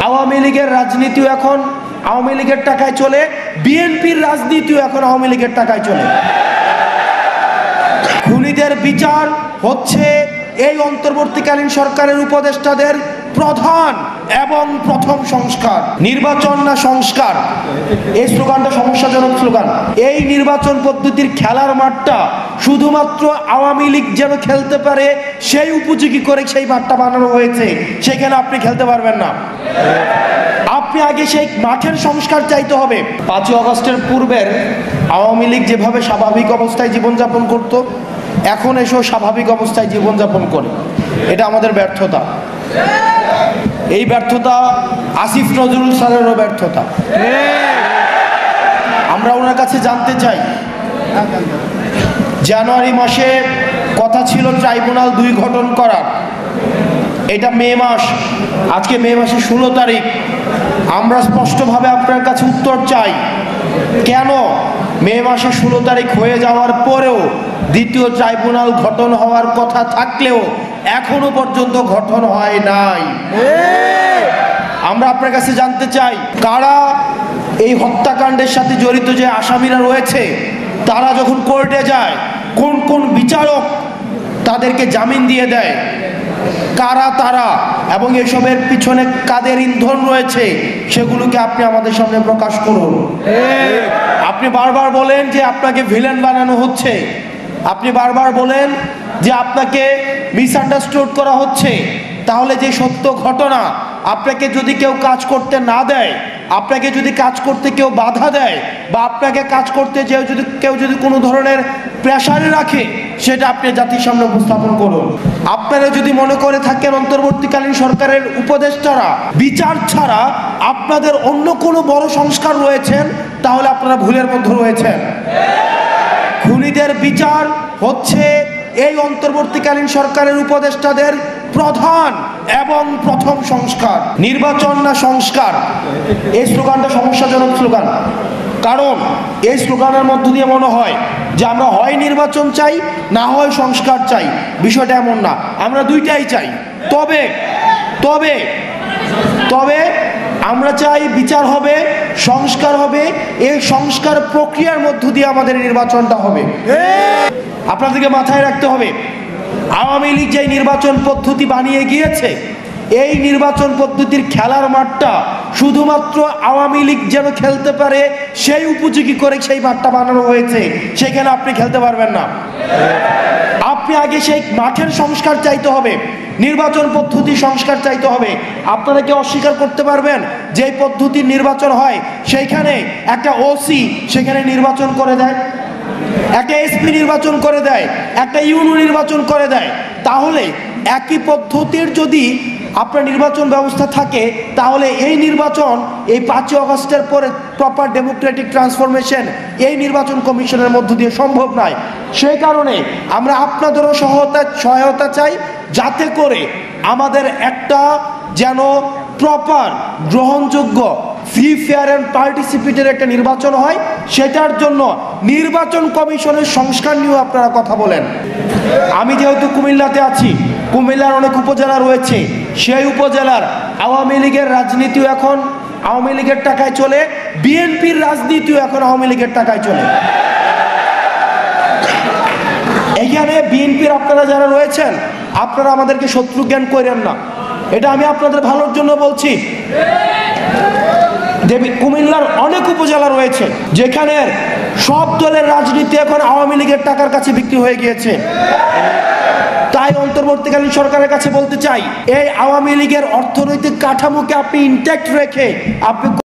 আওয়ামী লীগের রাজনীতিও এখন আওয়ামী লীগের টাকায় চলে, বিএনপির রাজনীতিও এখন আওয়ামী লীগের টাকায় চলে। খুনিদের বিচার হচ্ছে এই অন্তর্বর্তীকালীন সরকারের উপদেষ্টাদের প্রধান এবং প্রথম সংস্কার। নির্বাচন না সংস্কার, এই স্লোগানটা সমস্যাজনক স্লোগান। এই নির্বাচন পদ্ধতির খেলার মাঠটা শুধুমাত্র আওয়ামী লীগ যেন খেলতে পারে সেই উপযোগী করে সেই মাঠটা বানানো হয়েছে, সেখানে আপনি খেলতে পারবেন না। আপনি আগে সেই মাঠের সংস্কার চাইতে হবে। 5ই আগস্টের পূর্বের আওয়ামী লীগ যেভাবে স্বাভাবিক অবস্থায় জীবনযাপন করত, এখন এসেও স্বাভাবিক অবস্থায় জীবনযাপন করে, এটা আমাদের ব্যর্থতা। এই ব্যর্থতা আসিফ নজরুল স্যারেরও ব্যর্থতা। আমরা ওনার কাছে জানতে চাই, জানুয়ারি মাসে কথা ছিল ট্রাইব্যুনাল 2 গঠন করার, এটা মে মাস, আজকে মে মাসের 16 তারিখ। আমরা স্পষ্টভাবে আপনার কাছে উত্তর চাই, কেন মে মাসে 16 তারিখ হয়ে যাওয়ার পরেও দ্বিতীয় ট্রাইব্যুনাল গঠন হওয়ার কথা থাকলেও এখনো পর্যন্ত গঠন হয় নাই? আমরা আপনার কাছে জানতে চাই, কারা এই হত্যাকাণ্ডের সাথে জড়িত যে আসামিরা রয়েছে তারা যখন কোর্টে যায় কোন কোন বিচারক তাদেরকে জামিন দিয়ে দেয়, কারা তারা এবং এসবের পিছনে কাদের ইন্ধন রয়েছে সেগুলোকে আপনি আমাদের সামনে প্রকাশ করুন। আপনি বারবার বলেন যে আপনাকে ভিলেন বানানো হচ্ছে, আপনি বারবার বলেন যে আপনাকে মিসআন্ডারস্টুড করা হচ্ছে। তাহলে যে সত্য ঘটনা, আপনাকে যদি কেউ কাজ করতে না দেয়, আপনাকে যদি কাজ করতে কেউ বাধা দেয়, বা আপনাকে কাজ করতে কেউ যদি কোনো ধরনের প্রেশারে রাখে, সেটা আপনি জাতির সামনে উপস্থাপন করুন। আপনারা যদি মনে করে থাকেন অন্তর্বর্তীকালীন সরকারের উপদেষ্টারা বিচার ছাড়া আপনাদের অন্য কোনো বড় সংস্কার রয়েছেন, তাহলে আপনারা ভুলের মধ্যে রয়েছেন। খুনিদের বিচার হচ্ছে এই অন্তর্বর্তীকালীন সরকারের উপদেষ্টাদের প্রধান এবং প্রথম সংস্কার। নির্বাচন না সংস্কার, এই স্লোগানটা সমস্যাজনক স্লোগান। কারণ এই স্লোগানের মধ্য দিয়ে মনে হয় যে আমরা হয় নির্বাচন চাই, না হয় সংস্কার চাই। বিষয়টা এমন না, আমরা দুইটাই চাই। তবে তবে তবে আমরা চাই বিচার হবে, সংস্কার হবে, এই সংস্কার প্রক্রিয়ার মধ্য দিয়ে আমাদের নির্বাচনটা হবে। আপনাদেরকে মাথায় রাখতে হবে, আওয়ামী লীগ যে নির্বাচন পদ্ধতি বানিয়ে গিয়েছে, এই নির্বাচন পদ্ধতির খেলার মাঠটা শুধুমাত্র আওয়ামী লীগ যেন খেলতে পারে সেই উপযোগী করে সেই মাঠটা বানানো হয়েছে, সেখানে আপনি খেলতে পারবেন না। আপনি আগে সেই মাঠের সংস্কার চাইতে হবে, নির্বাচন পদ্ধতি সংস্কার চাইতে হবে। আপনারা কি অস্বীকার করতে পারবেন যে পদ্ধতির নির্বাচন হয় সেইখানে একটা ওসি সেখানে নির্বাচন করে দেয়, একটা এসপি নির্বাচন করে দেয়, একটা ইউনো নির্বাচন করে দেয়? তাহলে একই পদ্ধতির যদি আপনার নির্বাচন ব্যবস্থা থাকে, তাহলে এই নির্বাচন এই 5ই আগস্টের পরে প্রপার ডেমোক্রেটিক ট্রান্সফরমেশন এই নির্বাচন কমিশনের মধ্য দিয়ে সম্ভব নয়। সেই কারণে আমরা আপনাদেরও সহায়তা চাই, যাতে করে আমাদের একটা যেন প্রপার গ্রহণযোগ্য ফ্রি ফেয়ার অ্যান্ড পার্টিসিপেটের একটা নির্বাচন হয়। সেটার জন্য নির্বাচন কমিশনের সংস্কার নিয়েও আপনারা কথা বলেন। আমি যেহেতু কুমিল্লাতে আছি, কুমিল্লার অনেক উপজেলা রয়েছে, সেই উপজেলার আওয়ামী লীগের রাজনীতিও এখন আওয়ামী লীগের টাকায় চলে, বিএনপির রাজনীতিও এখন আওয়ামী লীগের টাকায় চলে। এখানে বিএনপির আপনারা যারা রয়েছেন, আপনারা আমাদেরকে শত্রু জ্ঞান করেন না, এটা আমি আপনাদের ভালোর জন্য বলছি। কুমিল্লার অনেক উপজেলা রয়েছে যেখানে সব দলের রাজনীতি এখন আওয়ামী লীগের টাকার কাছে বিক্রি হয়ে গিয়েছে। তাই অন্তর্বর্তীকালীন সরকারের কাছে বলতে চাই, এই আওয়ামী লীগের অর্থনৈতিক কাঠামোকে আপনি ইনট্যাক্ট রেখে আপনি